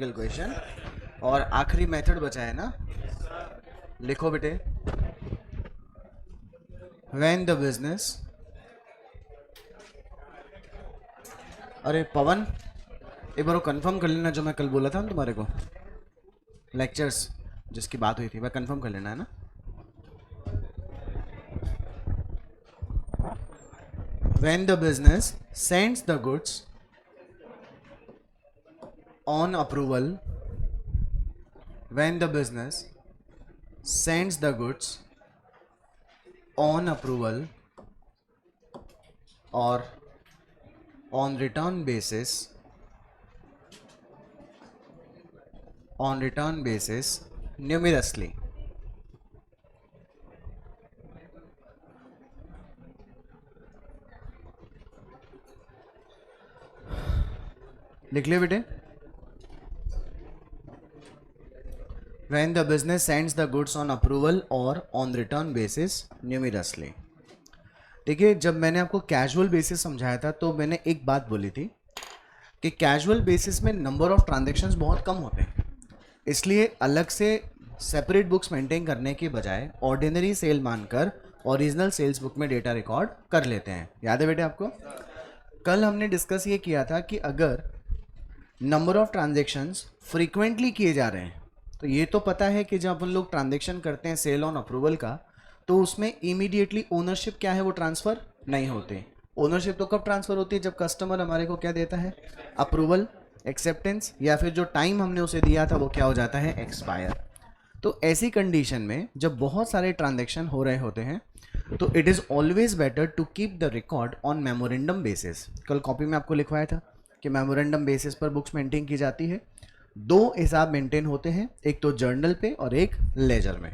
Logical question. और आखिरी method बचा है ना, लिखो बेटे। व्हेन द बिजनेस, अरे पवन एक बार वो कंफर्म कर लेना जो मैं कल बोला था ना तुम्हारे को, लेक्चर्स जिसकी बात हुई थी, वह कंफर्म कर लेना है ना। When the business sends the goods on approval, when the business sends the goods on approval or on return basis, numerously, लिख लिया बेटे। When the business sends the goods on approval or on return basis numerously। देखिए, जब मैंने आपको casual basis समझाया था तो मैंने एक बात बोली थी कि कैजुअल बेसिस में नंबर ऑफ ट्रांजैक्शंस बहुत कम होते हैं, इसलिए अलग से सेपरेट बुक्स मेंटेन करने के बजाय ऑर्डिनरी सेल मानकर ओरिजिनल सेल्स बुक में डेटा रिकॉर्ड कर लेते हैं। याद है बेटे आपको? कल हमने डिस्कस ये किया था कि अगर नंबर ऑफ ट्रांजैक्शंस फ्रीक्वेंटली किए जा रहे हैं तो ये तो पता है कि जब अपन लोग ट्रांजैक्शन करते हैं सेल ऑन अप्रूवल का, तो उसमें इमीडिएटली ओनरशिप क्या है वो ट्रांसफ़र नहीं होते। ओनरशिप तो कब ट्रांसफ़र होती है? जब कस्टमर हमारे को क्या देता है, अप्रूवल, एक्सेप्टेंस, या फिर जो टाइम हमने उसे दिया था वो क्या हो जाता है, एक्सपायर। तो ऐसी कंडीशन में जब बहुत सारे ट्रांजैक्शन हो रहे होते हैं तो it is always better to keep the record on memorandum basis. कल कॉपी में आपको लिखवाया था कि मेमोरेंडम बेसिस पर बुक्स मेंटेन की जाती है। दो हिसाब मेंटेन होते हैं, एक तो जर्नल पे और एक लेजर में।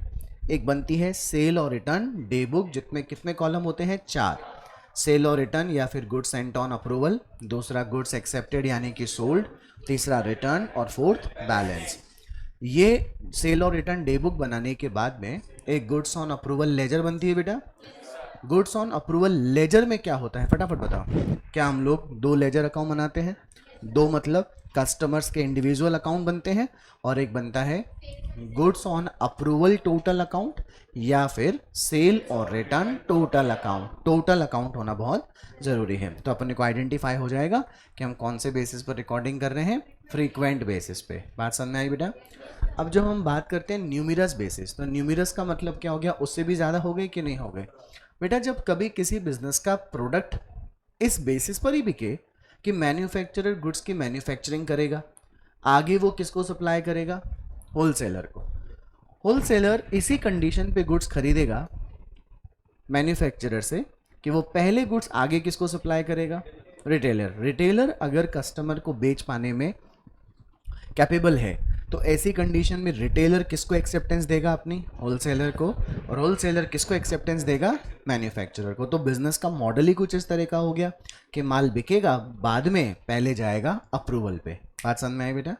एक बनती है सेल और रिटर्न डे बुक, जिसमें कितने कॉलम होते हैं, 4। सेल और रिटर्न या फिर गुड्स सेंट ऑन अप्रूवल, दूसरा गुड्स एक्सेप्टेड यानी कि सोल्ड, तीसरा रिटर्न और फोर्थ बैलेंस। ये सेल और रिटर्न डे बुक बनाने के बाद में एक गुड्स ऑन अप्रूवल लेजर बनती है बेटा। गुड्स ऑन अप्रूवल लेजर में क्या होता है, फटाफट बताओ। क्या हम लोग 2 लेजर अकाउंट बनाते हैं? 2 मतलब कस्टमर्स के इंडिविजुअल अकाउंट बनते हैं, और एक बनता है goods on approval total account, या फिर सेल और return total account. Total account होना बहुत ज़रूरी है। तो अपन को आइडेंटिफाई हो जाएगा कि हम कौन से बेसिस पर रिकॉर्डिंग कर रहे हैं, फ्रीक्वेंट बेसिस पे। बात समझ में आई बेटा? अब जब हम बात करते हैं न्यूमिरस बेसिस, तो न्यूमिरस का मतलब क्या हो गया, उससे भी ज़्यादा हो गए कि नहीं हो गए बेटा? जब कभी किसी बिजनेस का प्रोडक्ट इस बेसिस पर ही बिके कि मैन्युफैक्चरर गुड्स की मैन्युफैक्चरिंग करेगा, आगे वो किसको सप्लाई करेगा, होलसेलर को। होलसेलर इसी कंडीशन पे गुड्स खरीदेगा मैन्युफैक्चरर से कि वो पहले गुड्स आगे किसको सप्लाई करेगा, रिटेलर। रिटेलर अगर कस्टमर को बेच पाने में कैपेबल है तो ऐसी कंडीशन में रिटेलर किसको एक्सेप्टेंस देगा, अपनी होलसेलर को, और होलसेलर किसको एक्सेप्टेंस देगा, मैन्युफैक्चरर को। तो बिजनेस का मॉडल ही कुछ इस तरह का हो गया कि माल बिकेगा, बाद में पहले जाएगा अप्रूवल पे। बात समझ में आई बेटा?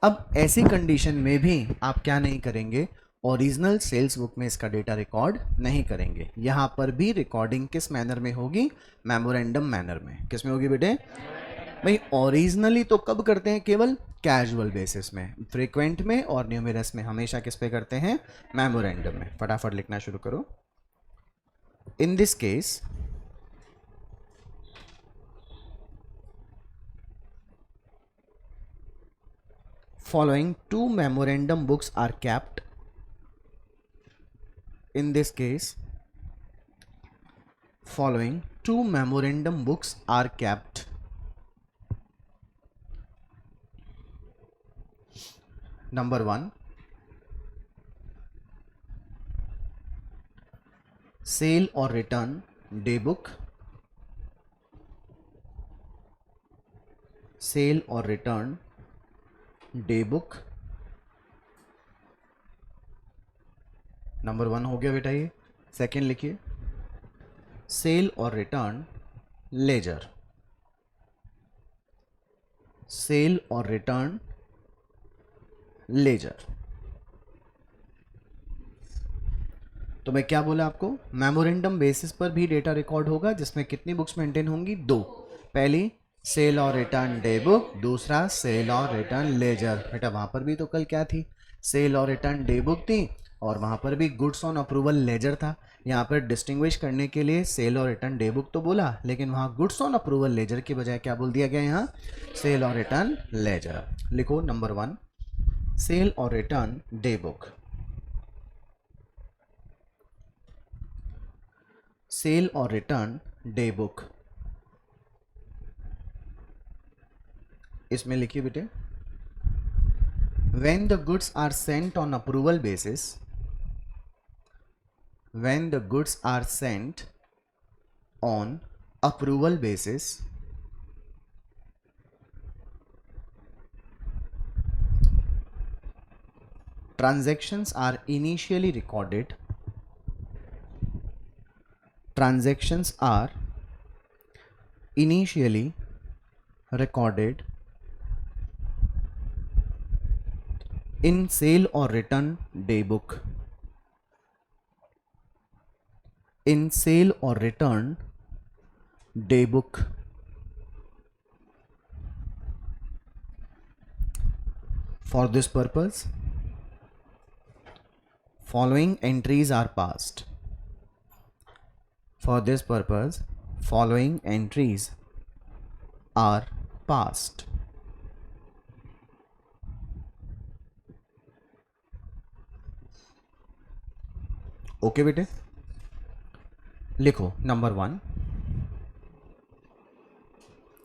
अब ऐसी कंडीशन में भी आप क्या नहीं करेंगे, ओरिजिनल सेल्स बुक में इसका डेटा रिकॉर्ड नहीं करेंगे। यहाँ पर भी रिकॉर्डिंग किस मैनर में होगी, मेमोरेंडम मैनर में। किस में होगी बेटे? भाई ओरिजिनली तो कब करते हैं, केवल कैजुअल बेसिस में। फ्रीक्वेंट में और न्यूमेरस में हमेशा किस पे करते हैं, मेमोरेंडम में। फटाफट लिखना शुरू करो। In this case following 2 memorandum books are kept। In this case following 2 memorandum books are kept। Number 1, cell और रिटर्न डे बुक, सेल और रिटर्न डे बुक। नंबर 1 हो गया बेटा ये। सेकेंड लिखिए, सेल और रिटर्न लेजर, सेल और return laser. तो मैं क्या बोला आपको, मेमोरेंडम बेसिस पर भी डेटा रिकॉर्ड होगा जिसमें कितनी बुक्स मेंटेन होंगी, 2। पहली सेल और रिटर्न डे बुक, दूसरा सेल और रिटर्न लेजर। बेटा वहां पर भी तो कल क्या थी, सेल और रिटर्न डे बुक थी, और वहां पर भी गुड्स ऑन अप्रूवल लेजर था। यहाँ पर डिस्टिंग्विश करने के लिए सेल और रिटर्न डे बुक तो बोला, लेकिन वहां गुड्स ऑन अप्रूवल लेजर के बजाय क्या बोल दिया गया, यहाँ सेल और रिटर्न लेजर। लिखो नंबर 1, सेल और रिटर्न डे बुक। सेल और रिटर्न डे बुक, इसमें लिखिए बेटे, when the goods are sent on approval basis, when the goods are sent on approval basis, transactions are initially recorded, transactions are initially recorded in sale or return day book, in sale or return day book. For this purpose, following entries are passed. For this purpose, following entries are passed. Okay बेटे, लिखो number 1,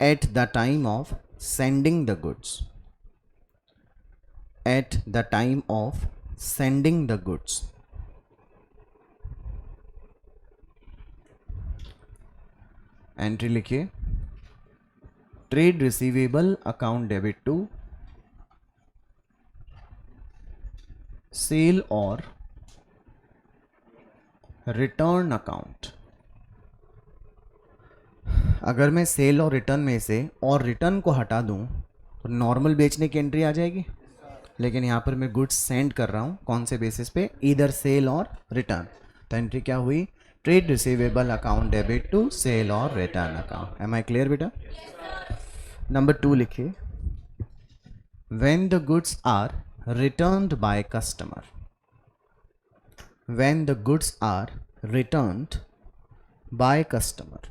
at the time of sending the goods, at the time of sending the goods, entry लिखिए, trade receivable account debit to sale और return account. अगर मैं cell और return में से और रिटर्न को हटा दूं तो नॉर्मल बेचने की एंट्री आ जाएगी, लेकिन यहाँ पर मैं गुड्स सेंड कर रहा हूँ कौन से बेसिस पे, इधर सेल और रिटर्न, तो एंट्री क्या हुई, trade receivable account debit to sale और return account. Am I clear बेटा? नंबर 2 लिखिए, when the goods are returned by customer, when the goods are returned by customer,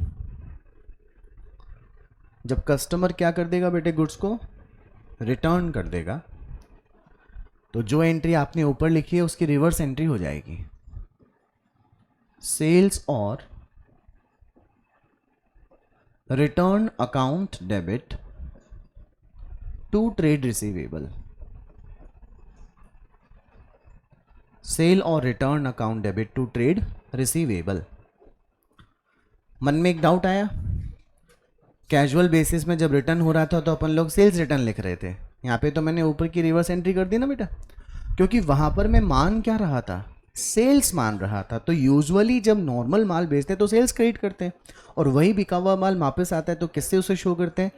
जब कस्टमर क्या कर देगा बेटे, गुड्स को रिटर्न कर देगा, तो जो एंट्री आपने ऊपर लिखी है उसकी रिवर्स एंट्री हो जाएगी, सेल्स और return account debit to trade receivable, sale और return account debit to trade receivable. मन में एक डाउट आया, कैजुअल बेसिस में जब रिटर्न हो रहा था तो अपन लोग सेल्स रिटर्न लिख रहे थे, यहाँ पे तो मैंने ऊपर की रिवर्स एंट्री कर दी ना बेटा, क्योंकि वहां पर मैं मान क्या रहा था, सेल्स मान रहा था। तो यूजुअली जब नॉर्मल माल बेचते हैं तो सेल्स क्रेडिट करते हैं, और वही बिका हुआ माल वापस आता है तो किससे उसे शो करते हैं,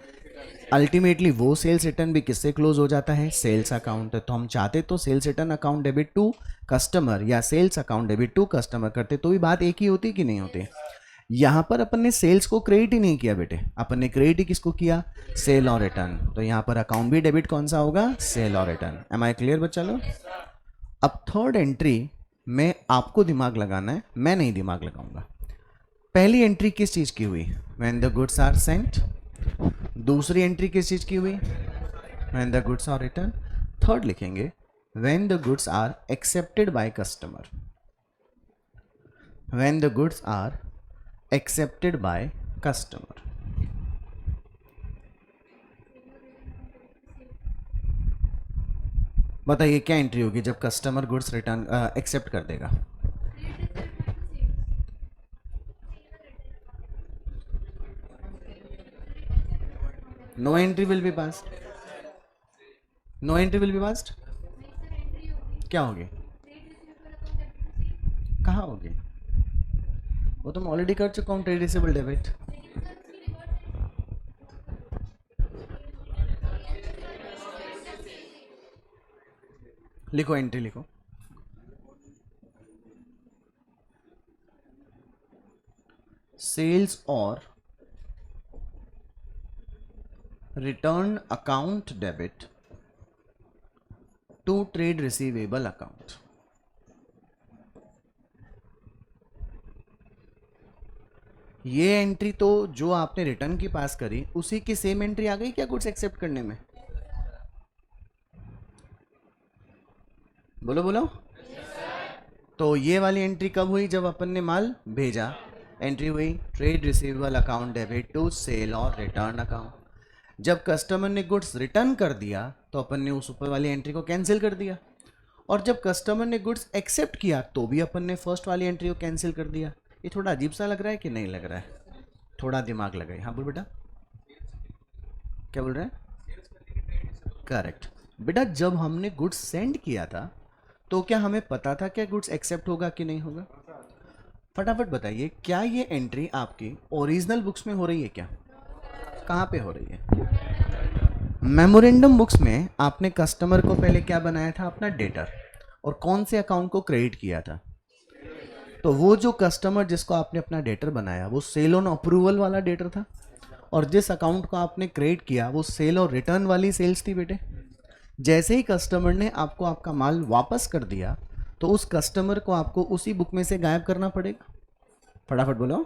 अल्टीमेटली वो सेल्स रिटर्न भी किससे क्लोज हो जाता है, सेल्स अकाउंट। तो हम चाहते तो sales return account debit to customer या sales account debit to customer करते, तो भी बात एक ही होती कि नहीं होती। यहां पर अपन ने सेल्स को क्रेडिट ही नहीं किया बेटे, अपन ने क्रेडिट ही किसको किया, सेल और रिटर्न, तो यहां पर अकाउंट भी डेबिट कौन सा होगा, सेल और रिटर्न। एम आई क्लियर बच्चा लोग? अब थर्ड एंट्री में आपको दिमाग लगाना है, मैं नहीं दिमाग लगाऊंगा। पहली एंट्री किस चीज की हुई, when the goods are sent, दूसरी एंट्री किस चीज की हुई, when the goods are return, third लिखेंगे when the goods are accepted by customer, when the goods are accepted by customer। बताइए क्या एंट्री होगी जब कस्टमर गुड्स रिटर्न एक्सेप्ट कर देगा, no entry will be passed, no entry will be passed, क्या होगी, कहाँ होगी, वो तो मैं ऑलरेडी कर चुका हूँ, ट्रेड रिसीवेबल डेबिट। लिखो एंट्री लिखो, सेल्स और return account debit to trade receivable account. ये एंट्री तो जो आपने रिटर्न की पास करी उसी की सेम एंट्री आ गई क्या गुड्स एक्सेप्ट करने में? बोलो बोलो। तो ये वाली एंट्री कब हुई? जब अपन ने माल भेजा, एंट्री हुई trade receivable account debit to sale और रिटर्न अकाउंट। जब कस्टमर ने गुड्स रिटर्न कर दिया तो अपन ने उस ऊपर वाली एंट्री को कैंसिल कर दिया, और जब कस्टमर ने गुड्स एक्सेप्ट किया तो भी अपन ने फर्स्ट वाली एंट्री को कैंसिल कर दिया। ये थोड़ा अजीब सा लग रहा है कि नहीं लग रहा है? थोड़ा दिमाग लगाए। हाँ बोल बेटा, क्या बोल रहे हैं? करेक्ट बेटा, जब हमने गुड्स सेंड किया था तो क्या हमें पता था क्या गुड्स एक्सेप्ट होगा कि नहीं होगा? फटाफट बताइए, क्या ये एंट्री आपकी ओरिजिनल बुक्स में हो रही है क्या? कहाँ पे हो रही है? मेमोरेंडम बुक्स में आपने कस्टमर को पहले क्या बनाया था? अपना डेटर, और कौन से अकाउंट को क्रेडिट किया था? तो वो जो कस्टमर जिसको आपने अपना डेटर बनाया वो सेल ऑन अप्रूवल वाला डेटर था, और जिस अकाउंट को आपने क्रेडिट किया वो सेल और रिटर्न वाली सेल्स थी बेटे। जैसे ही कस्टमर ने आपको आपका माल वापस कर दिया तो उस कस्टमर को आपको उसी बुक में से गायब करना पड़ेगा। फटाफट बोलो।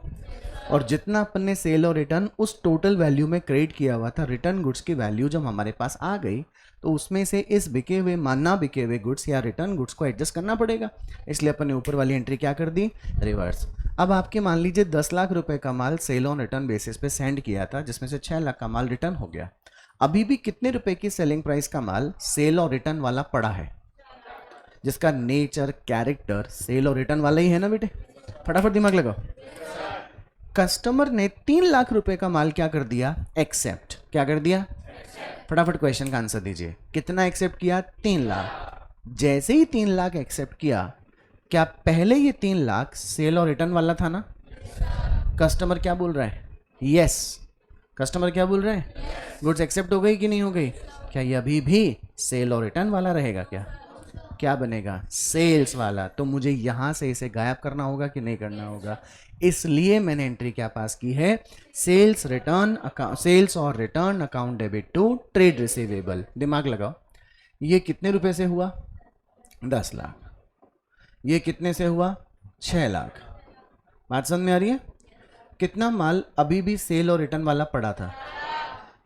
और जितना अपन ने सेल और रिटर्न उस टोटल वैल्यू में क्रेडिट किया हुआ था, रिटर्न गुड्स की वैल्यू जब हमारे पास आ गई तो उसमें से इस बिके हुए ना बिके हुए गुड्स या रिटर्न गुड्स को एडजस्ट करना पड़ेगा। इसलिए अपन ने ऊपर वाली एंट्री क्या कर दी? रिवर्स। अब आपके मान लीजिए 10 लाख रुपए का माल सेल ऑन रिटर्न बेसिस पे सेंड किया था, जिसमें से 6 लाख का माल रिटर्न हो गया। अभी भी कितने रुपए की सेलिंग प्राइस का माल सेल और रिटर्न वाला पड़ा है, जिसका नेचर कैरेक्टर सेल और रिटर्न वाला ही है ना बेटे? फटाफट दिमाग लगाओ। कस्टमर ने 3 लाख रुपए का माल क्या कर दिया? एक्सेप्ट। क्या कर दिया? फटाफट क्वेश्चन का आंसर दीजिए। कितना एक्सेप्ट किया? 3 लाख। जैसे ही 3 लाख एक्सेप्ट किया, क्या पहले ये 3 लाख सेल और रिटर्न वाला था ना? कस्टमर क्या बोल रहा है? यस। कस्टमर क्या बोल रहे हैं? गुड्स एक्सेप्ट हो गई कि नहीं हो गई? क्या ये अभी भी सेल और रिटर्न वाला रहेगा? क्या बनेगा? सेल्स वाला। तो मुझे यहां से इसे गायब करना होगा कि नहीं करना होगा? इसलिए मैंने एंट्री क्या पास की है? सेल्स रिटर्न अकाउंट, सेल्स और return account debit to trade receivable. दिमाग लगाओ। ये कितने रुपए से हुआ? 10 लाख। ये कितने से हुआ? 6 लाख। बात समझ में आ रही है? कितना माल अभी भी सेल और रिटर्न वाला पड़ा था?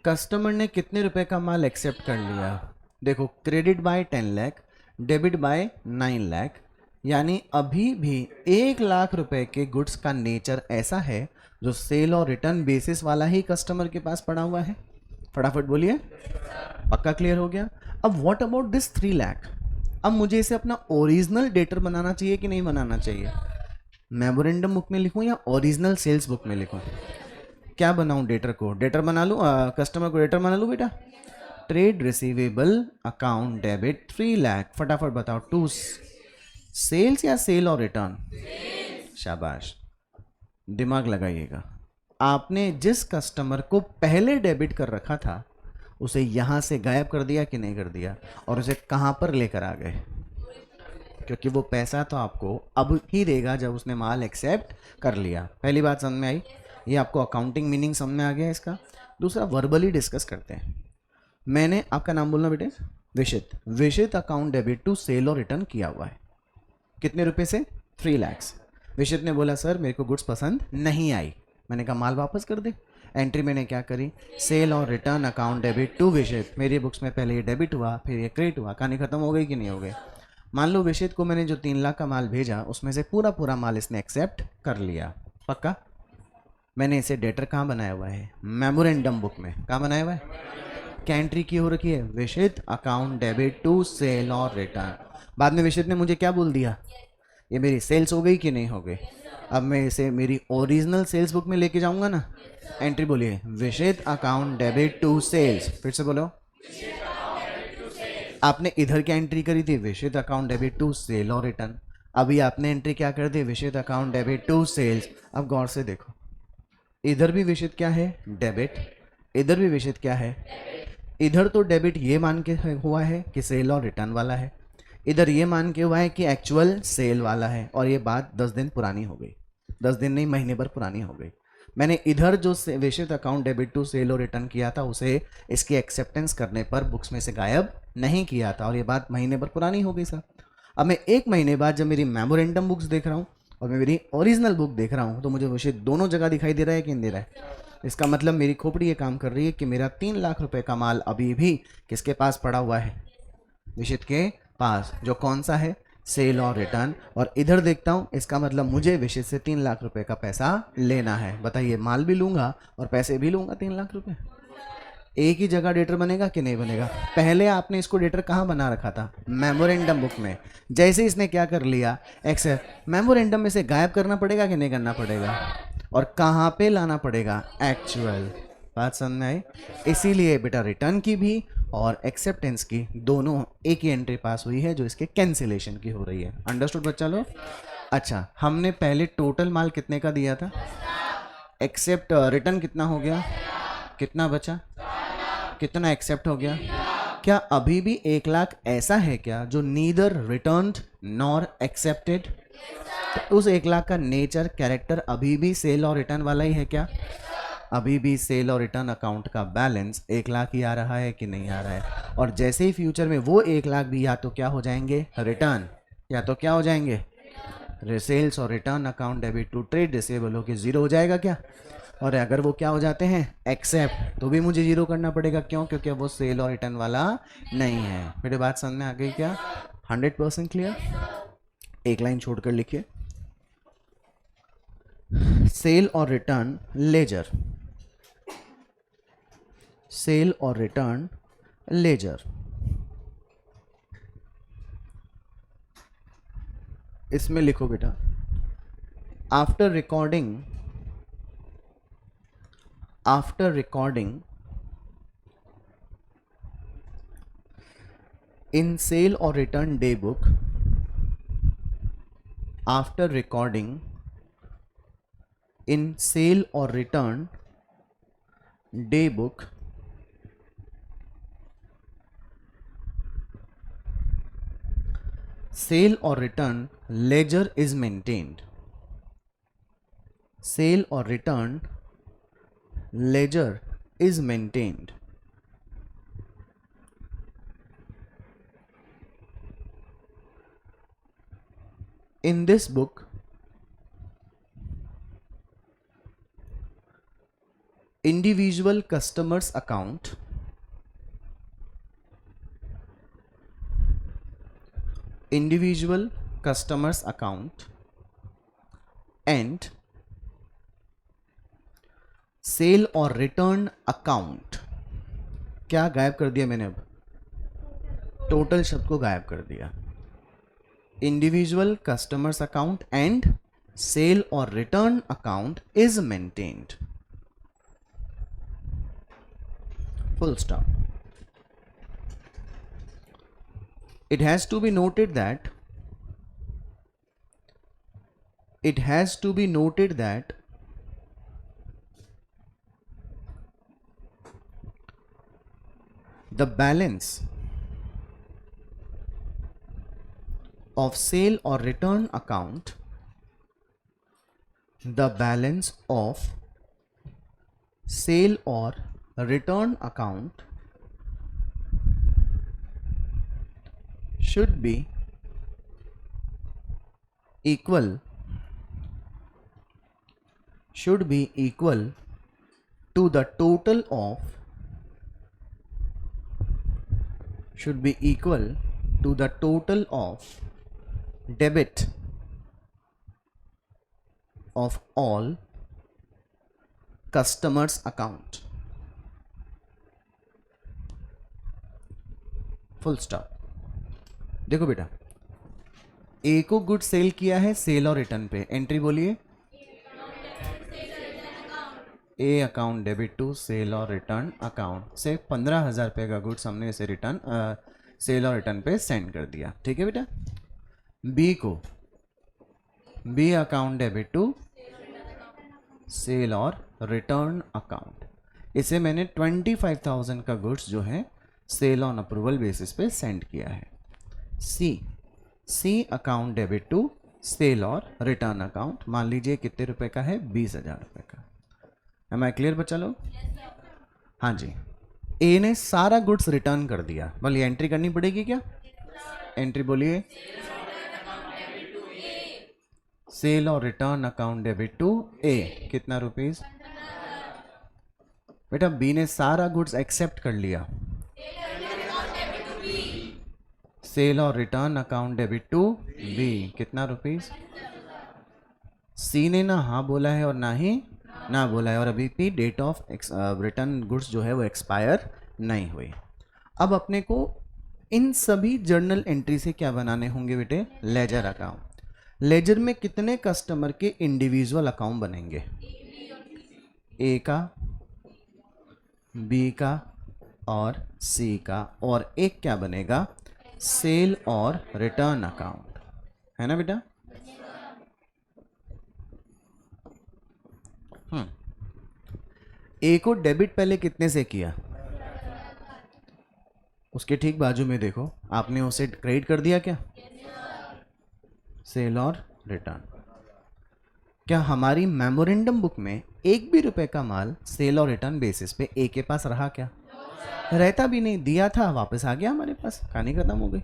कस्टमर ने कितने रुपए का माल एक्सेप्ट कर लिया? देखो, credit by 10 lakh, debit bye 9 lakh, यानी अभी भी 1 लाख रुपए के गुड्स का नेचर ऐसा है जो सेल और रिटर्न बेसिस वाला ही कस्टमर के पास पड़ा हुआ है। फटाफट बोलिए। पक्का क्लियर हो गया? अब व्हाट अबाउट दिस 3 लाख? अब मुझे इसे अपना ओरिजिनल डेटर बनाना चाहिए कि नहीं बनाना चाहिए? मेमोरेंडम बुक में लिखूं या ओरिजिनल सेल्स बुक में लिखूं? क्या बनाऊं? डेटर को डेटर बना लूं, कस्टमर को डेटर बना लूं बेटा? Trade receivable account debit 3 lakh. फटाफट बताओ, टू सेल्स या सेल और रिटर्न? शाबाश, दिमाग लगाइएगा। आपने जिस कस्टमर को पहले डेबिट कर रखा था उसे यहां से गायब कर दिया कि नहीं कर दिया? और उसे कहां पर लेकर आ गए? क्योंकि वो पैसा तो आपको अब ही देगा जब उसने माल एक्सेप्ट कर लिया। पहली बात समझ में आई? ये आपको अकाउंटिंग मीनिंग समझ में आ गया इसका। दूसरा, वर्बली डिस्कस करते हैं। मैंने, आपका नाम बोलना बेटे? विशित। विशित अकाउंट डेबिट टू सेल और रिटर्न किया हुआ है। कितने रुपए से? 3 लाख। विशित ने बोला सर मेरे को गुड्स पसंद नहीं आई। मैंने कहा माल वापस कर दे। एंट्री मैंने क्या करी? सेल और रिटर्न अकाउंट डेबिट टू विशित। मेरी बुक्स में पहले ये डेबिट हुआ, फिर ये क्रेडिट हुआ। कहानी खत्म हो गई कि नहीं हो गई? मान लो विशित को मैंने जो 3 लाख का माल भेजा उसमें से पूरा माल इसने एक्सेप्ट कर लिया। पक्का? मैंने इसे डेटर कहाँ बनाया हुआ है? मेमोरेंडम बुक में। कहाँ बनाया हुआ है? क्या एंट्री की हो रखी है? विशित अकाउंट डेबिट टू सेल और रिटर्न। बाद में विशित ने मुझे क्या बोल दिया? ये मेरी सेल्स हो गई कि नहीं हो गई? अब मैं इसे मेरी ओरिजिनल सेल्स बुक में लेके जाऊंगा ना। एंट्री बोलिए, विशित अकाउंट डेबिट टू सेल्स। फिर से बोलो। आपने इधर क्या एंट्री करी थी? विशित अकाउंट डेबिट टू सेल और रिटर्न। अभी आपने एंट्री क्या कर दी? विशित अकाउंट डेबिट टू सेल्स। अब गौर से देखो, इधर भी विशित क्या है? डेबिट। इधर भी विशित क्या है? इधर तो डेबिट ये मान के हुआ है कि सेल और रिटर्न वाला है, इधर ये मान के हुआ है कि एक्चुअल सेल वाला है। और ये बात 10 दिन पुरानी हो गई। 10 दिन नहीं, महीने भर पुरानी हो गई। मैंने इधर जो विशिष्ट अकाउंट डेबिट टू सेल और रिटर्न किया था उसे इसकी एक्सेप्टेंस करने पर बुक्स में से गायब नहीं किया था, और ये बात महीने भर पुरानी हो गई सर। अब मैं 1 महीने बाद जब मेरी मेमोरेंडम बुक्स देख रहा हूँ और मैं मेरी ओरिजिनल बुक देख रहा हूँ तो मुझे विषय दोनों जगह दिखाई दे रहा है कि नहीं दे रहा है? इसका मतलब मेरी खोपड़ी ये काम कर रही है कि मेरा 3 लाख रुपए का माल अभी भी किसके पास पड़ा हुआ है? विशिष्ट के पास, जो कौन सा है? सेल और रिटर्न। और इधर देखता हूँ, इसका मतलब मुझे विशिष्ट से 3 लाख रुपए का पैसा लेना है। बताइए, माल भी लूंगा और पैसे भी लूंगा 3 लाख रुपए। एक ही जगह डेटर बनेगा कि नहीं बनेगा? पहले आपने इसको डेटर कहाँ बना रखा था? मेमोरेंडम बुक में। जैसे इसने क्या कर लिया, एक्सेप्ट, मेमोरेंडम में से गायब करना पड़ेगा कि नहीं करना पड़ेगा? और कहाँ पे लाना पड़ेगा? एक्चुअल। बात समझ में आई? इसीलिए बेटा रिटर्न की भी और एक्सेप्टेंस की दोनों एक ही एंट्री पास हुई है जो इसके कैंसिलेशन की हो रही है। अंडरस्टूड बच्चा लोग? अच्छा, हमने पहले टोटल माल कितने का दिया था? एक्सेप्ट रिटर्न कितना हो गया? कितना बचा? कितना एक्सेप्ट हो गया? क्या अभी भी 1 लाख ऐसा है क्या जो नीदर रिटर्न्ड नॉर एक्सेप्टेड? तो उस 1 लाख का नेचर, कैरेक्टर अभी भी सेल और रिटर्न वाला ही है क्या? अभी भी सेल और रिटर्न अकाउंट का बैलेंस 1 लाख ही आ रहा है कि नहीं आ रहा है? और जैसे ही फ्यूचर में वो 1 लाख भी या तो क्या हो जाएंगे? रिटर्न, या तो क्या हो जाएंगे? सेल्स और return account debit to trade receivable होकर जीरो हो जाएगा क्या? और अगर वो क्या हो जाते हैं? एक्सेप्ट, तो भी मुझे जीरो करना पड़ेगा। क्यों? क्योंकि वो सेल और रिटर्न वाला नहीं है। मेरी बात समझ में आ गई क्या? 100% क्लियर? एक लाइन छोड़कर लिखिए, सेल और रिटर्न लेजर, सेल और रिटर्न लेजर। इसमें लिखो बेटा, after recording in sale or return day book, after recording in sale or return day book, sale or return ledger is maintained. Sale or return ledger is maintained. In this book, individual customers account, individual customers account and sale और return account, क्या गायब कर दिया मैंने? अब total शब्द को गायब कर दिया। Individual customers account and sale और return account is maintained, full stop. It has to be noted that the balance of sale or return account, the balance of sale or return account should be equal to the total of debit of all customers account, full stop. देखो बेटा, ए को good cell किया है cell और return पे, entry बोलिए। A account debit to sale और return account से 15,000 रुपये का गुड्स हमने इसे रिटर्न सेल और रिटर्न पे सेंड कर दिया। ठीक है बेटा। बी को, B account debit to sale और रिटर्न अकाउंट, इसे मैंने 25,000 का गुड्स जो है सेल ऑन अप्रूवल बेसिस पे सेंड किया है। C account debit to sale और रिटर्न अकाउंट, मान लीजिए कितने रुपए का है? 20,000 रुपये का। एम आई क्लियर बच्चा लोग? हाँ जी, ए ने सारा गुड्स रिटर्न कर दिया, बोलिए एंट्री करनी पड़ेगी क्या? एंट्री बोलिए, सेल और रिटर्न अकाउंट डेबिट टू ए, कितना रुपीस? बेटा बी ने सारा गुड्स एक्सेप्ट कर लिया, सेल और return account debit to B, कितना रुपीस? सी ने ना हाँ बोला है और ना ही ना बोला है, और अभी भी डेट ऑफ रिटर्न गुड्स जो है वो एक्सपायर नहीं हुई। अब अपने को इन सभी जर्नल एंट्री से क्या बनाने होंगे बेटे? Ledger account. लेजर में कितने कस्टमर के इंडिविजुअल अकाउंट बनेंगे? ए का, बी का और सी का, और एक क्या बनेगा? सेल और रिटर्न अकाउंट, है ना बेटा? ए को डेबिट पहले कितने से किया? उसके ठीक बाजू में देखो, आपने उसे क्रेडिट कर दिया क्या? सेल और रिटर्न। क्या हमारी मेमोरेंडम बुक में एक भी रुपए का माल सेल और रिटर्न बेसिस पे ए के पास रहा क्या? रहता भी नहीं, दिया था वापस आ गया हमारे पास, कहानी खत्म हो गई।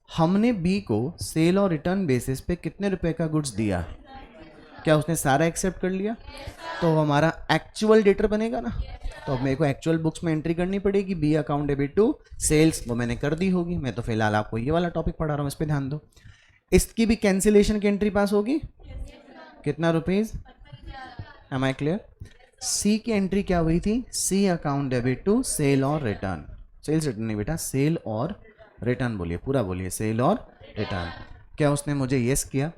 हमने बी को सेल और रिटर्न बेसिस पे कितने रुपए का गुड्स दिया? क्या उसने सारा एक्सेप्ट कर लिया? तो हमारा एक्चुअल डेटर बनेगा ना, तो अब मेरे को एक्चुअल बुक्स में एंट्री करनी पड़ेगी, B account debit to sales, वो मैंने कर दी होगी। मैं तो फिलहाल आपको ये वाला टॉपिक पढ़ा रहा हूँ, इस पर ध्यान दो। इसकी भी कैंसिलेशन की एंट्री पास होगी, कितना rupees? Am I clear? C की एंट्री क्या हुई थी? C account debit to sale और रिटर्न, सेल्स रिटर्न नहीं बेटा, सेल और रिटर्न बोलिए, पूरा बोलिए, सेल और रिटर्न। क्या उसने मुझे येस किया?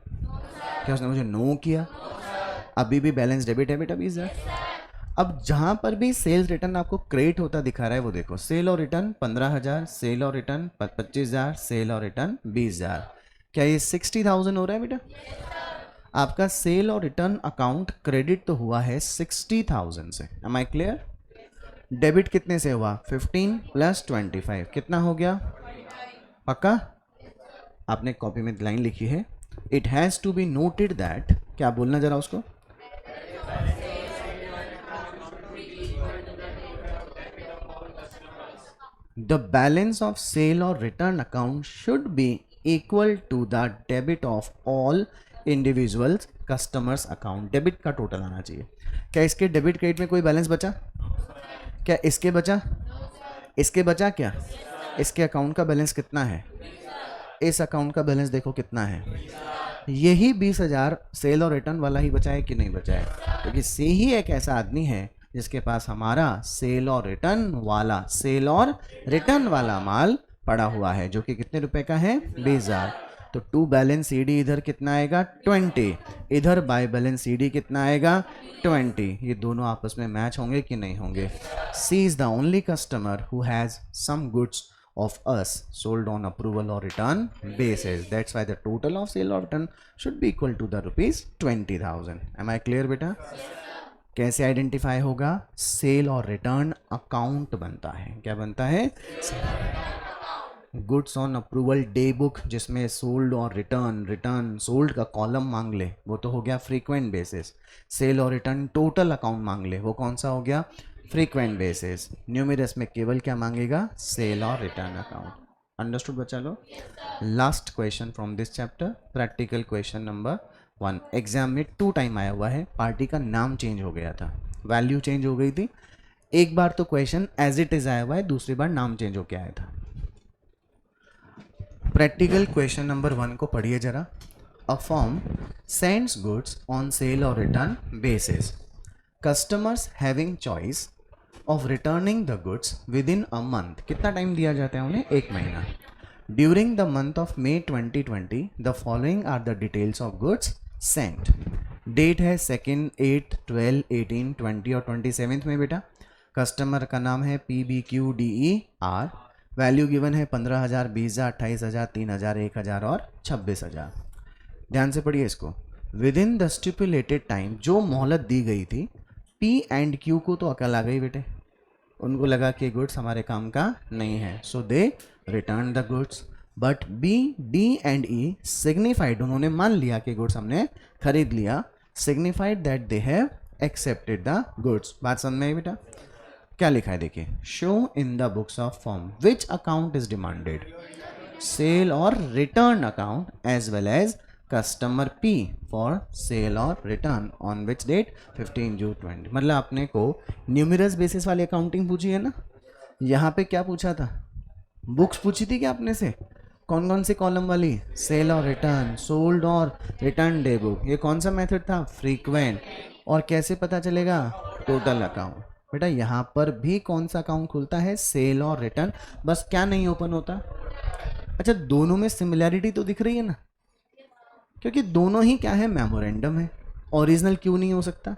क्या उसने मुझे नो किया? अभी भी बैलेंस डेबिट है बेटा 20,000। अब जहां पर भी सेल्स रिटर्न आपको क्रेडिट होता दिखा रहा है वो देखो, सेल और रिटर्न 15,000, सेल और रिटर्न 25,000, सेल और रिटर्न 20,000। क्या ये 60,000 हो रहा है बेटा? आपका सेल और रिटर्न अकाउंट क्रेडिट तो हुआ है 60,000 से, एम आई क्लियर? डेबिट कितने से हुआ? 15 + 25, कितना हो गया? पक्का? आपने कॉपी में लाइन लिखी है, it has to be noted that, क्या बोलना जरा उसको? द बैलेंस ऑफ सेल और return account should be equal to the debit of all individuals customers account. Debit का टोटल आना चाहिए। क्या इसके डेबिट क्रेडिट में कोई बैलेंस बचा? क्या इसके बचा? इसके बचा क्या? इसके अकाउंट का बैलेंस कितना है? इस अकाउंट का बैलेंस देखो कितना है, यही 20,000 सेल और रिटर्न वाला ही बचा है कि नहीं बचा है? क्योंकि सी ही एक ऐसा आदमी है जिसके पास हमारा सेल और रिटर्न वाला माल पड़ा हुआ है, जो कि कितने रुपए का है? 20,000। तो टू बैलेंस सीडी इधर कितना आएगा? 20। इधर बाय बैलेंस सीडी कितना आएगा? 20। ये दोनों आपस में मैच होंगे कि नहीं होंगे? C is the only customer who has some goods of us sold on approval or return basis. That's why the total of sale or return should be equal to the rupees 20,000. Am I clear बेटा? कैसे identify होगा? Cell और return account बनता है। क्या बनता है? Goods on approval day book, जिसमें सोल्ड और रिटर्न सोल्ड का कॉलम मांग ले, वो तो हो गया फ्रीक्वेंट बेसिस। सेल और रिटर्न टोटल अकाउंट मांग ले, वो कौन सा हो गया? Frequent basis. न्यूमरस में केवल क्या मांगेगा? सेल और रिटर्न अकाउंट। अंडरस्टूड बच्चा लो? Last question from this chapter, practical question number 1। Exam में 2 टाइम आया हुआ है, पार्टी का नाम चेंज हो गया था, वैल्यू चेंज हो गई थी। एक बार तो क्वेश्चन एज इट इज आया हुआ है, दूसरी बार नाम चेंज होकर आया था। प्रैक्टिकल क्वेश्चन नंबर 1 को पढ़िए जरा। A firm sends goods on sale और return basis, customers having choice of returning the goods within a month. कितना टाइम दिया जाता है उन्हें? 1 महीना। During the month of May 2020 the following are the details of goods sent. Date है 2, 8, 12, 18, 20 और 27 में बेटा। कस्टमर का नाम है PBQDER। वैल्यू गिवन है 15,000, 20,000, 28,000, 3,000, 1,000 और 26,000। ध्यान से पढ़िए इसको। With in the stipulated time, जो मोहलत दी गई थी, P एंड Q को तो अकल आ गई बेटे, उनको लगा कि गुड्स हमारे काम का नहीं है, so they return the goods. But B, D and E signified, उन्होंने मान लिया कि गुड्स हमने खरीद लिया, signified that they have accepted the goods. बात समझ में आई बेटा? क्या लिखा है देखिए, show in the books of form which account is demanded, sale और return account as well as customer P for sale और return on which date 15 June 20। मतलब आपने को न्यूमरस बेसिस वाली अकाउंटिंग पूछी है ना, यहाँ पे क्या पूछा था, बुक्स पूछी थी क्या आपने से, कौन कौन सी कॉलम वाली, सेल और रिटर्न, सोल्ड और रिटर्न डे बुक। ये कौन सा मेथड था, फ्रीक्वेंट। और कैसे पता चलेगा, टोटल अकाउंट। बेटा यहाँ पर भी कौन सा अकाउंट खुलता है, सेल और रिटर्न, बस क्या नहीं ओपन होता। अच्छा दोनों में सिमिलैरिटी तो दिख रही है ना, क्योंकि दोनों ही क्या है, मेमोरेंडम है। ओरिजिनल क्यों नहीं हो सकता,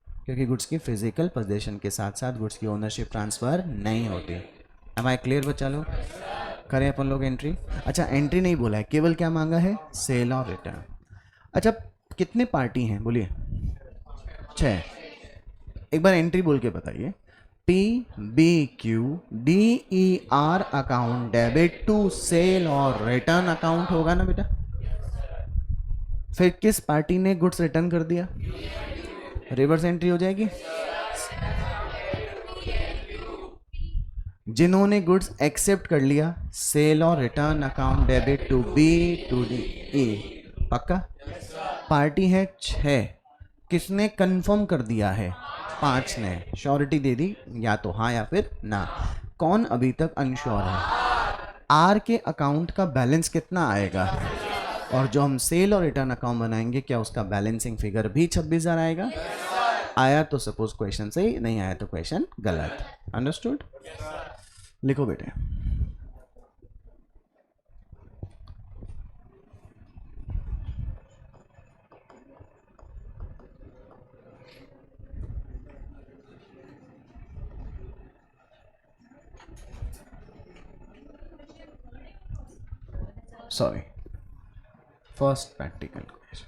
क्योंकि गुड्स की फिजिकल पोजीशन के साथ साथ गुड्स की ओनरशिप ट्रांसफर नहीं होती। एम आई क्लियर बच्चा लोग? करें अपन लोग एंट्री। अच्छा एंट्री नहीं बोला है, केवल क्या मांगा है, सेल और रिटर्न। अच्छा कितने पार्टी हैं बोलिए, 6। एक बार एंट्री बोल के बताइए, P B Q D E R account debit to sale और रिटर्न अकाउंट होगा ना बेटा। फिर किस पार्टी ने गुड्स रिटर्न कर दिया, रिवर्स एंट्री हो जाएगी। जिन्होंने गुड्स एक्सेप्ट कर लिया, सेल और return account debit to B to D A, पक्का। पार्टी है 6, किसने कंफर्म कर दिया है, 5 ने श्योरिटी दे दी, या तो हाँ या फिर ना। कौन अभी तक अनश्योर है, आर के अकाउंट का बैलेंस कितना आएगा, और जो हम सेल और रिटर्न अकाउंट बनाएंगे क्या उसका बैलेंसिंग फिगर भी 26,000 आएगा। आया तो सपोज क्वेश्चन सही, नहीं आया तो क्वेश्चन गलत। अंडरस्टूड? लिखो बेटे। Sorry, first practical question.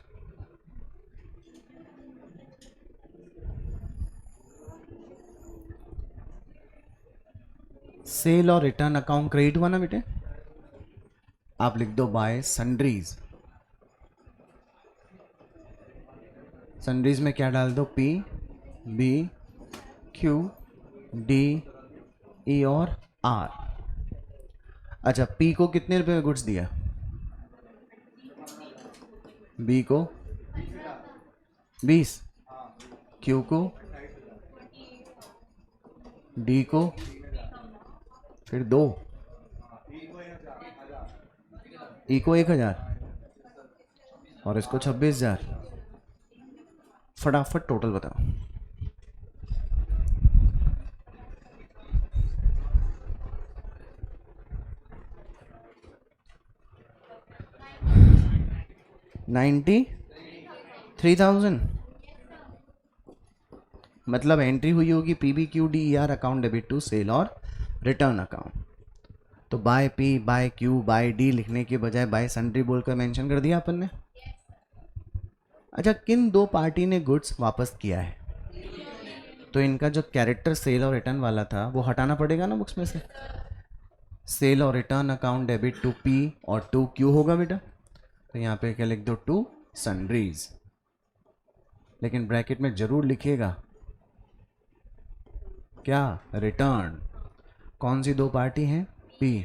Sale और रिटर्न अकाउंट क्रेडिट हुआ ना बेटे, आप लिख दो बाय सन्ड्रीज। सन्ड्रीज में क्या डाल दो, P B Q D E और आर। अच्छा पी को कितने रुपए में गुड्स दिया, बी को 20, क्यू को, डी को फिर 2, ई को 1,000 और इसको 26,000। फटाफट टोटल बताओ। $93,000। मतलब एंट्री हुई होगी P B Q D E R account debit to sale और रिटर्न अकाउंट। तो by P by Q by D लिखने के बजाय बाय सन्ड्री बोलकर मेंशन कर दिया अपन ने। अच्छा किन 2 पार्टी ने गुड्स वापस किया है, तो इनका जो कैरेक्टर सेल और रिटर्न वाला था वो हटाना पड़ेगा ना बुक्स में से। सेल और return account debit to P और टू क्यू होगा बेटा, तो यहाँ पे क्या लिख दो, टू सन्ड्रीज। लेकिन ब्रैकेट में जरूर लिखिएगा क्या, रिटर्न। कौन सी 2 पार्टी हैं, पी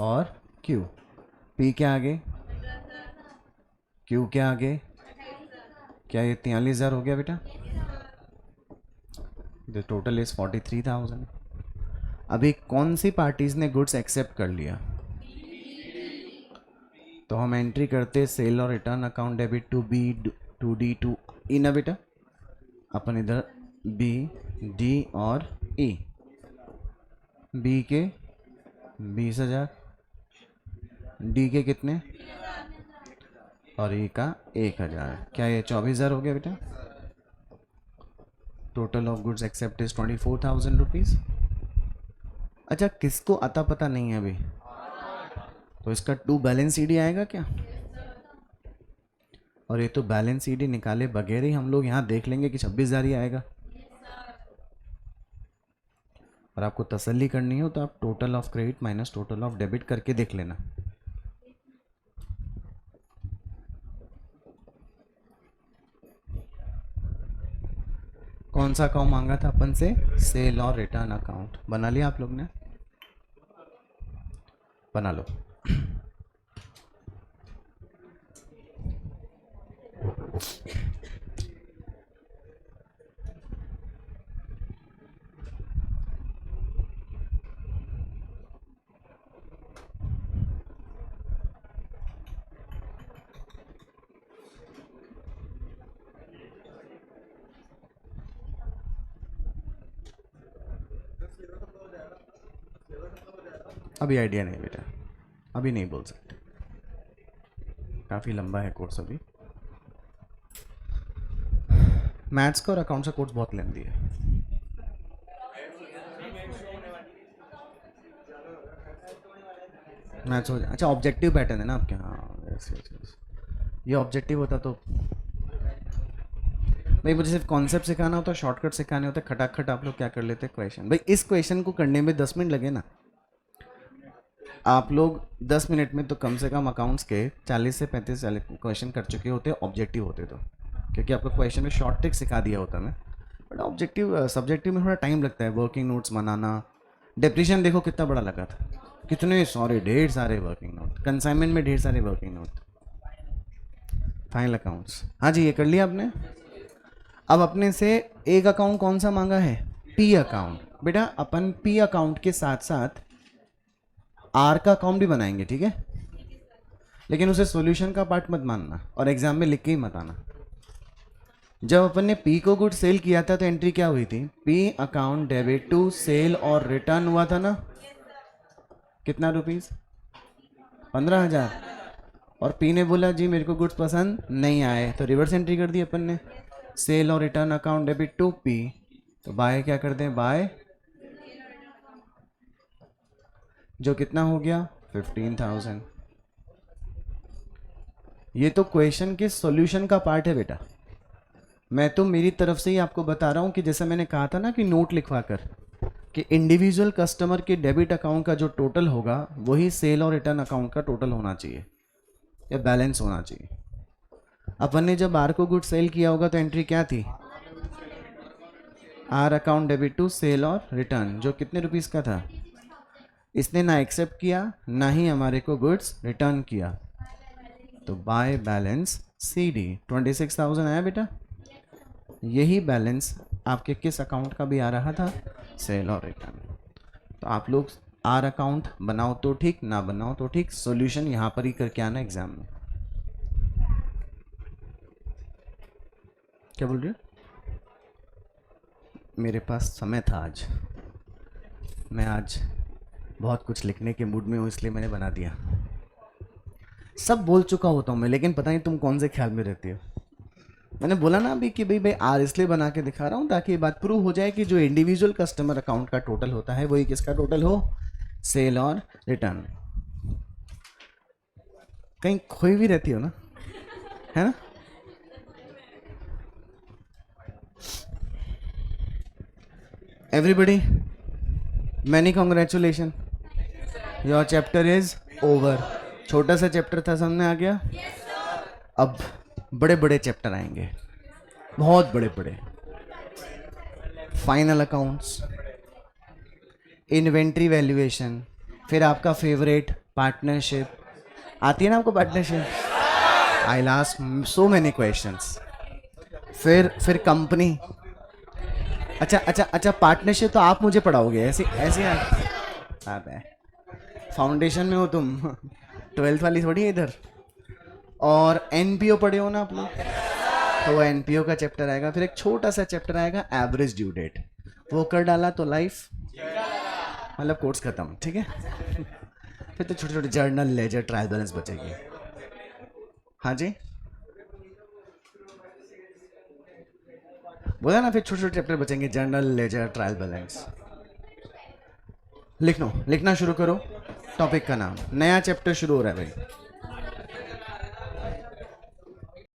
और क्यू। पी के आगे, क्यू के आगे, क्या ये 43,000 हो गया बेटा, द टोटल इज 43,000। अभी कौन सी पार्टीज ने गुड्स एक्सेप्ट कर लिया, तो हम एंट्री करते सेल और return account debit to B to D to E ना बेटा। अपन इधर बी डी और ई, बी के 20,000, डी के कितने और ई का 1,000। क्या ये 24,000 हो गया बेटा। Total of goods accept is 24,000 rupees. अच्छा किसको अता पता नहीं है अभी, तो इसका 2 बैलेंस सीडी आएगा क्या। और ये तो बैलेंस सीडी निकाले बगैर ही हम लोग यहाँ देख लेंगे कि 26,000 ही आएगा। और आपको तसल्ली करनी हो तो आप total of credit minus total of debit करके देख लेना। कौन सा अकाउंट मांगा था अपन से? सेल और रिटर्न अकाउंट। बना लिया आप लोग ने? बना लो। अभी आइडिया नहीं बेटा, अभी नहीं बोल सकते, काफ़ी लंबा है कोर्स अभी। मैथ्स का और अकाउंट्स का कोर्स बहुत लेंदी है। मैथ्स हो, अच्छा ऑब्जेक्टिव पैटर्न है ना आपके? हाँ यस यस यस, ये ऑब्जेक्टिव होता तो भाई मुझे सिर्फ कॉन्सेप्ट सिखाना होता, शॉर्टकट सिखाने होते, खटाखट आप लोग क्या कर लेते क्वेश्चन। भाई इस क्वेश्चन को करने में 10 मिनट लगे ना, आप लोग 10 मिनट में तो कम से कम अकाउंट्स के 40 से 35 क्वेश्चन कर चुके होते ऑब्जेक्टिव होते तो, क्योंकि आपको क्वेश्चन में शॉर्ट ट्रिक सिखा दिया होता मैं। बट ऑब्जेक्टिव सब्जेक्टिव में थोड़ा टाइम लगता है, वर्किंग नोट्स बनाना। डेप्रीशिएशन देखो कितना बड़ा लगा था, कितने सॉरी ढेर सारे वर्किंग नोट, कंसाइनमेंट में ढेर सारे वर्किंग नोट। फाइनल अकाउंट्स, हाँ जी ये कर लिया आपने। अब अपने से एक अकाउंट कौन सा मांगा है? P account. बेटा अपन पी अकाउंट के साथ साथ आर का अकाउंट भी बनाएंगे, ठीक है? लेकिन उसे सॉल्यूशन का पार्ट मत मानना और एग्जाम में लिख के ही मत आना। जब अपन ने पी को गुड सेल किया था तो एंट्री क्या हुई थी? P account debit to sale और रिटर्न हुआ था ना? कितना रुपीस? 15,000। और पी ने बोला जी मेरे को गुड्स पसंद नहीं आए, तो रिवर्स एंट्री कर दी अपन ने, सेल और return account debit to P. तो बाय क्या कर दें? बाय, जो कितना हो गया? 15,000। ये तो क्वेश्चन के सॉल्यूशन का पार्ट है बेटा। मैं तो मेरी तरफ से ही आपको बता रहा हूं कि जैसे मैंने कहा था ना कि नोट लिखवा कर कि इंडिविजुअल कस्टमर के डेबिट अकाउंट का जो टोटल होगा वही सेल और रिटर्न अकाउंट का टोटल होना चाहिए या बैलेंस होना चाहिए। अपन ने जब आर को गुड सेल किया होगा तो एंट्री क्या थी? R account debit to sale और रिटर्न, जो कितने रुपीस का था? इसने ना एक्सेप्ट किया ना ही हमारे को गुड्स रिटर्न किया, तो बाय बैलेंस सी डी 26,000 आया बेटा। यही बैलेंस आपके किस अकाउंट का भी आ रहा था? सेल और रिटर्न। तो आप लोग आर अकाउंट बनाओ तो ठीक, ना बनाओ तो ठीक, सॉल्यूशन यहाँ पर ही करके आना एग्जाम में। क्या बोल रहे हो? मेरे पास समय था आज, मैं आज बहुत कुछ लिखने के मूड में हूँ इसलिए मैंने बना दिया। सब बोल चुका होता हूँ मैं, लेकिन पता नहीं तुम कौन से ख्याल में रहती हो। मैंने बोला ना अभी कि भाई आर इसलिए बना के दिखा रहा हूँ ताकि ये बात प्रूव हो जाए कि जो इंडिविजुअल कस्टमर अकाउंट का टोटल होता है वही किसका टोटल हो? सेल और रिटर्न। कहीं खोई भी रहती हो ना, है ना? Everybody many congratulation, your chapter is over. छोटा सा चैप्टर था, सामने आ गया। अब बड़े बड़े चैप्टर आएंगे, बहुत बड़े बड़े। फाइनल अकाउंट्स, इन्वेंट्री वैल्यूएशन, फिर आपका फेवरेट पार्टनरशिप आती है ना आपको? पार्टनरशिप आई लास्ट सो मैनी क्वेश्चंस। फिर कंपनी। अच्छा अच्छा अच्छा, पार्टनरशिप तो आप मुझे पढ़ाओगे ऐसे ऐसे? आप फाउंडेशन में हो तुम, 12th वाली थोड़ी है इधर। और एनपीओ पढ़े हो ना आप लोग, तो वो एनपीओ का चैप्टर आएगा। फिर एक छोटा सा चैप्टर आएगा एवरेज ड्यू डेट, वो कर डाला तो लाइफ मतलब कोर्स खत्म, ठीक है? फिर तो छोटे छोटे जर्नल, लेजर, ट्रायल बैलेंस बचेगी। हाँ जी बोला ना, फिर छोटे छोटे चैप्टर बचेंगे, जर्नल, लेजर, ट्रायल बैलेंस। लिखना शुरू करो। टॉपिक का नाम, नया चैप्टर शुरू हो रहा है भाई।